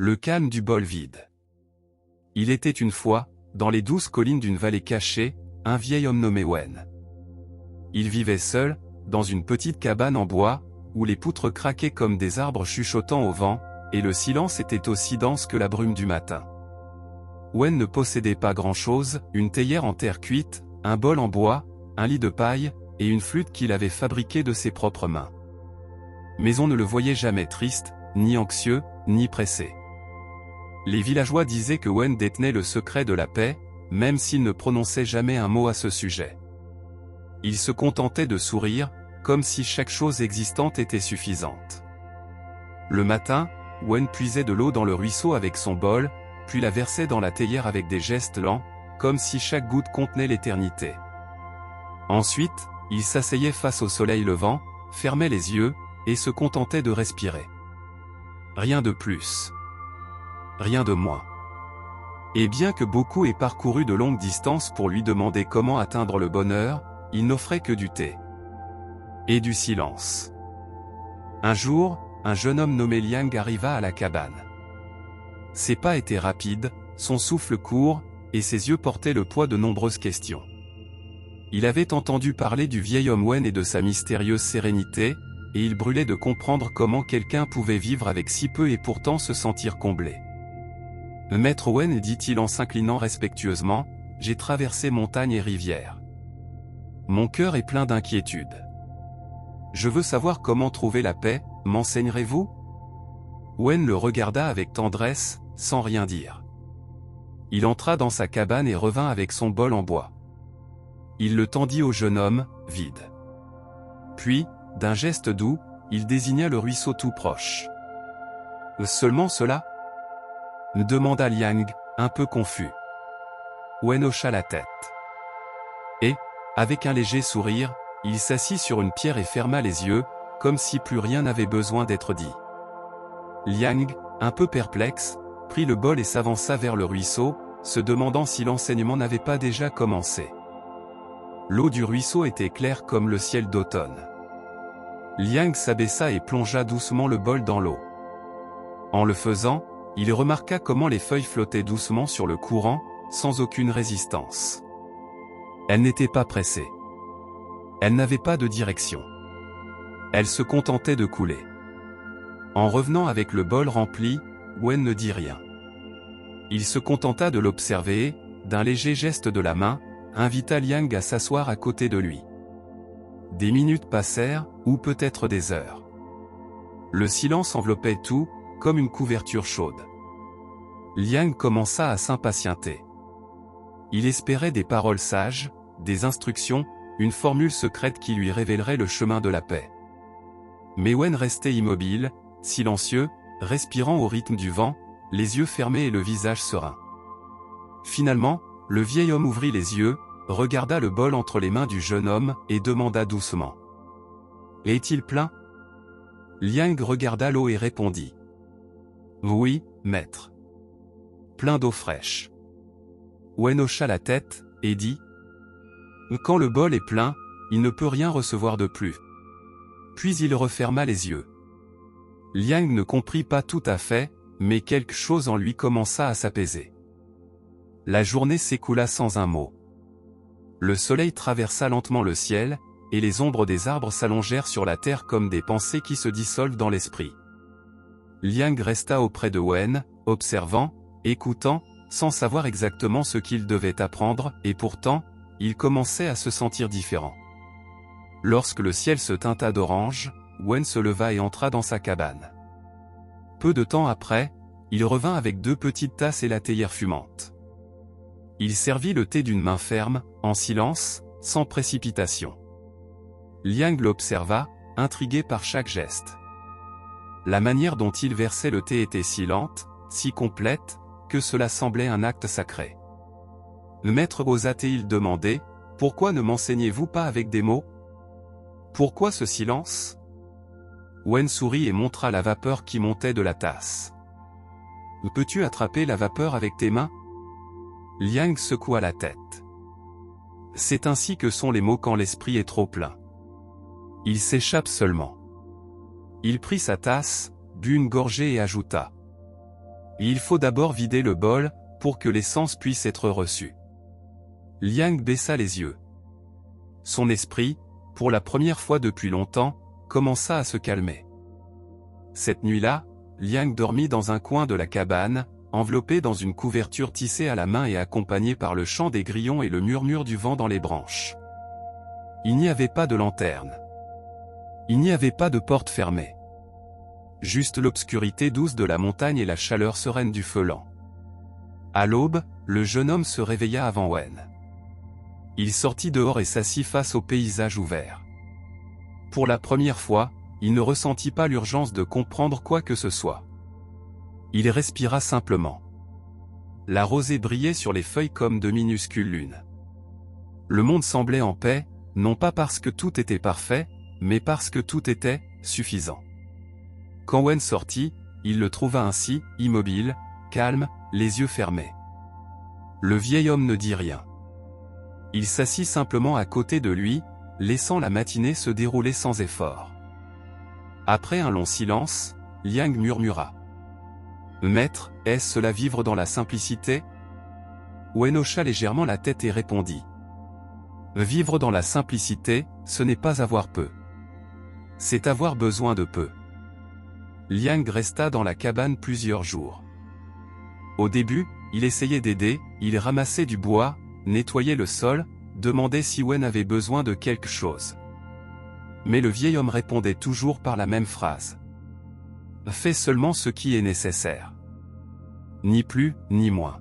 le calme du bol vide. Il était une fois, dans les douces collines d'une vallée cachée, un vieil homme nommé Wen. Il vivait seul, dans une petite cabane en bois, où les poutres craquaient comme des arbres chuchotant au vent, et le silence était aussi dense que la brume du matin. Wen ne possédait pas grand-chose, une théière en terre cuite, un bol en bois, un lit de paille, et une flûte qu'il avait fabriquée de ses propres mains. Mais on ne le voyait jamais triste, ni anxieux, ni pressé. Les villageois disaient que Wen détenait le secret de la paix, même s'il ne prononçait jamais un mot à ce sujet. Il se contentait de sourire, comme si chaque chose existante était suffisante. Le matin, Wen puisait de l'eau dans le ruisseau avec son bol, puis la versait dans la théière avec des gestes lents, comme si chaque goutte contenait l'éternité. Ensuite, il s'asseyait face au soleil levant, fermait les yeux, et se contentait de respirer. Rien de plus. Rien de moins. Et bien que beaucoup aient parcouru de longues distances pour lui demander comment atteindre le bonheur, il n'offrait que du thé. Et du silence. Un jour, un jeune homme nommé Liang arriva à la cabane. Ses pas étaient rapides, son souffle court, et ses yeux portaient le poids de nombreuses questions. Il avait entendu parler du vieil homme Wen et de sa mystérieuse sérénité, et il brûlait de comprendre comment quelqu'un pouvait vivre avec si peu et pourtant se sentir comblé. « Maître Wen, dit-il en s'inclinant respectueusement, j'ai traversé montagnes et rivières. Mon cœur est plein d'inquiétude. Je veux savoir comment trouver la paix, m'enseignerez-vous » Wen le regarda avec tendresse, sans rien dire. Il entra dans sa cabane et revint avec son bol en bois. Il le tendit au jeune homme, vide. Puis, d'un geste doux, il désigna le ruisseau tout proche. « Seulement cela » demanda Liang, un peu confus. Wen hocha la tête. Et, avec un léger sourire, il s'assit sur une pierre et ferma les yeux, comme si plus rien n'avait besoin d'être dit. Liang, un peu perplexe, prit le bol et s'avança vers le ruisseau, se demandant si l'enseignement n'avait pas déjà commencé. L'eau du ruisseau était claire comme le ciel d'automne. Liang s'abaissa et plongea doucement le bol dans l'eau. En le faisant, il remarqua comment les feuilles flottaient doucement sur le courant, sans aucune résistance. Elles n'étaient pas pressées. Elles n'avaient pas de direction. Elles se contentaient de couler. En revenant avec le bol rempli, Wen ne dit rien. Il se contenta de l'observer et, d'un léger geste de la main, invita Liang à s'asseoir à côté de lui. Des minutes passèrent, ou peut-être des heures. Le silence enveloppait tout, comme une couverture chaude. Liang commença à s'impatienter. Il espérait des paroles sages, des instructions, une formule secrète qui lui révélerait le chemin de la paix. Mais Wen restait immobile, silencieux, respirant au rythme du vent, les yeux fermés et le visage serein. Finalement, le vieil homme ouvrit les yeux, regarda le bol entre les mains du jeune homme et demanda doucement. « Est-il plein » Liang regarda l'eau et répondit. « Oui, maître. Plein d'eau fraîche. » Wen hocha la tête, et dit. « Quand le bol est plein, il ne peut rien recevoir de plus. » Puis il referma les yeux. Liang ne comprit pas tout à fait, mais quelque chose en lui commença à s'apaiser. La journée s'écoula sans un mot. Le soleil traversa lentement le ciel, et les ombres des arbres s'allongèrent sur la terre comme des pensées qui se dissolvent dans l'esprit. Liang resta auprès de Wen, observant, écoutant, sans savoir exactement ce qu'il devait apprendre, et pourtant, il commençait à se sentir différent. Lorsque le ciel se teinta d'orange, Wen se leva et entra dans sa cabane. Peu de temps après, il revint avec 2 petites tasses et la théière fumante. Il servit le thé d'une main ferme, en silence, sans précipitation. Liang l'observa, intrigué par chaque geste. La manière dont il versait le thé était si lente, si complète, que cela semblait un acte sacré. Le maître osa-t-il demander, « Pourquoi ne m'enseignez-vous pas avec des mots ? Pourquoi ce silence ?» Wen sourit et montra la vapeur qui montait de la tasse. « Peux-tu attraper la vapeur avec tes mains ?» Liang secoua la tête. C'est ainsi que sont les mots quand l'esprit est trop plein. Ils s'échappent seulement. Il prit sa tasse, but une gorgée et ajouta. Et il faut d'abord vider le bol, pour que l'essence puisse être reçue. Liang baissa les yeux. Son esprit, pour la première fois depuis longtemps, commença à se calmer. Cette nuit-là, Liang dormit dans un coin de la cabane, enveloppé dans une couverture tissée à la main et accompagné par le chant des grillons et le murmure du vent dans les branches. Il n'y avait pas de lanterne. Il n'y avait pas de porte fermée. Juste l'obscurité douce de la montagne et la chaleur sereine du feu lent. À l'aube, le jeune homme se réveilla avant Wen. Il sortit dehors et s'assit face au paysage ouvert. Pour la première fois, il ne ressentit pas l'urgence de comprendre quoi que ce soit. Il respira simplement. La rosée brillait sur les feuilles comme de minuscules lunes. Le monde semblait en paix, non pas parce que tout était parfait, mais parce que tout était suffisant. Quand Wen sortit, il le trouva ainsi, immobile, calme, les yeux fermés. Le vieil homme ne dit rien. Il s'assit simplement à côté de lui, laissant la matinée se dérouler sans effort. Après un long silence, Liang murmura. « Maître, est-ce cela vivre dans la simplicité ?» Wen hocha légèrement la tête et répondit. « Vivre dans la simplicité, ce n'est pas avoir peu. C'est avoir besoin de peu. » Liang resta dans la cabane plusieurs jours. Au début, il essayait d'aider, il ramassait du bois, nettoyait le sol, demandait si Wen avait besoin de quelque chose. Mais le vieil homme répondait toujours par la même phrase. « Fais seulement ce qui est nécessaire. Ni plus, ni moins. »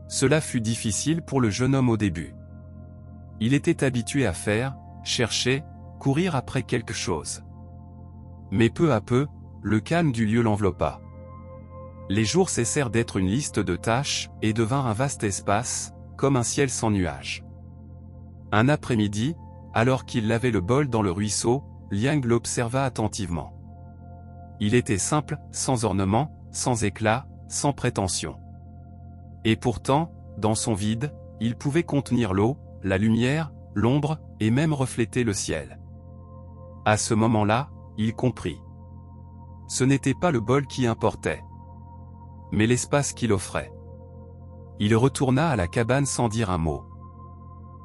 Cela fut difficile pour le jeune homme au début. Il était habitué à faire, chercher, courir après quelque chose. Mais peu à peu, le calme du lieu l'enveloppa. Les jours cessèrent d'être une liste de tâches, et devinrent un vaste espace, comme un ciel sans nuages. Un après-midi, alors qu'il lavait le bol dans le ruisseau, Liang l'observa attentivement. Il était simple, sans ornement, sans éclat, sans prétention. Et pourtant, dans son vide, il pouvait contenir l'eau, la lumière, l'ombre, et même refléter le ciel. À ce moment-là, il comprit. Ce n'était pas le bol qui importait, mais l'espace qu'il offrait. Il retourna à la cabane sans dire un mot.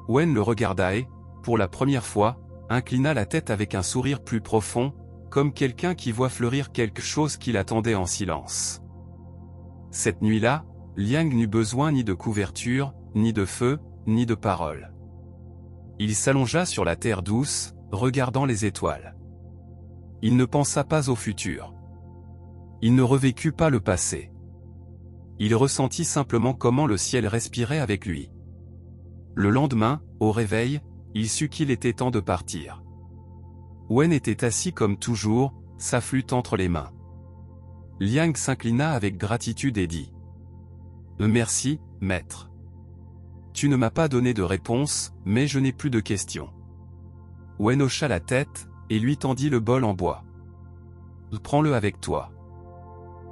Wen le regarda et, pour la première fois, inclina la tête avec un sourire plus profond, comme quelqu'un qui voit fleurir quelque chose qu'il attendait en silence. Cette nuit-là, Liang n'eut besoin ni de couverture, ni de feu, ni de parole. Il s'allongea sur la terre douce, regardant les étoiles. Il ne pensa pas au futur. Il ne revécut pas le passé. Il ressentit simplement comment le ciel respirait avec lui. Le lendemain, au réveil, il sut qu'il était temps de partir. Wen était assis comme toujours, sa flûte entre les mains. Liang s'inclina avec gratitude et dit « Merci, maître. Tu ne m'as pas donné de réponse, mais je n'ai plus de questions. » Wen hocha la tête, et lui tendit le bol en bois. « Prends-le avec toi.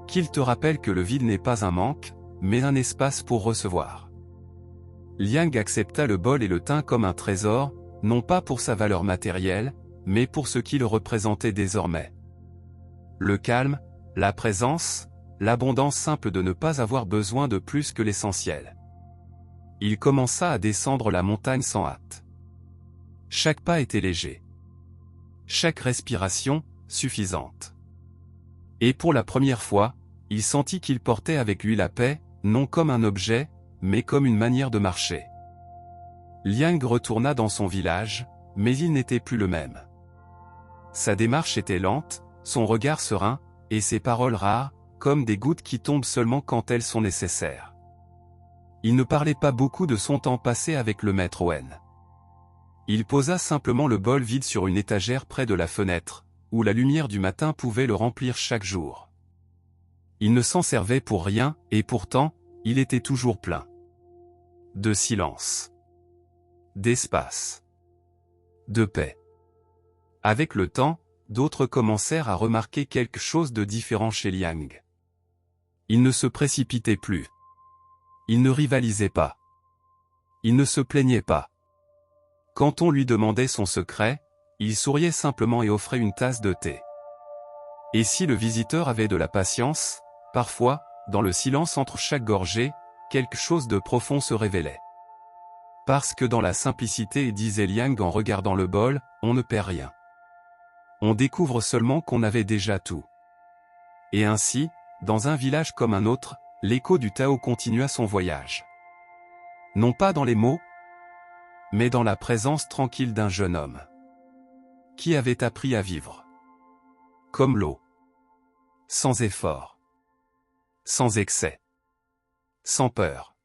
Qu'il te rappelle que le vide n'est pas un manque, mais un espace pour recevoir. » Liang accepta le bol et le tint comme un trésor, non pas pour sa valeur matérielle, mais pour ce qu'il représentait désormais. Le calme, la présence, l'abondance simple de ne pas avoir besoin de plus que l'essentiel. Il commença à descendre la montagne sans hâte. Chaque pas était léger. Chaque respiration, suffisante. Et pour la première fois, il sentit qu'il portait avec lui la paix, non comme un objet, mais comme une manière de marcher. Liang retourna dans son village, mais il n'était plus le même. Sa démarche était lente, son regard serein, et ses paroles rares, comme des gouttes qui tombent seulement quand elles sont nécessaires. Il ne parlait pas beaucoup de son temps passé avec le maître Wen. Il posa simplement le bol vide sur une étagère près de la fenêtre, où la lumière du matin pouvait le remplir chaque jour. Il ne s'en servait pour rien, et pourtant, il était toujours plein. De silence. D'espace. De paix. Avec le temps, d'autres commencèrent à remarquer quelque chose de différent chez Liang. Il ne se précipitait plus. Il ne rivalisait pas. Il ne se plaignait pas. Quand on lui demandait son secret, il souriait simplement et offrait une tasse de thé. Et si le visiteur avait de la patience, parfois, dans le silence entre chaque gorgée, quelque chose de profond se révélait. Parce que dans la simplicité, disait Liang en regardant le bol, on ne perd rien. On découvre seulement qu'on avait déjà tout. Et ainsi, dans un village comme un autre, l'écho du Tao continua son voyage. Non pas dans les mots, mais dans la présence tranquille d'un jeune homme qui avait appris à vivre comme l'eau, sans effort, sans excès, sans peur.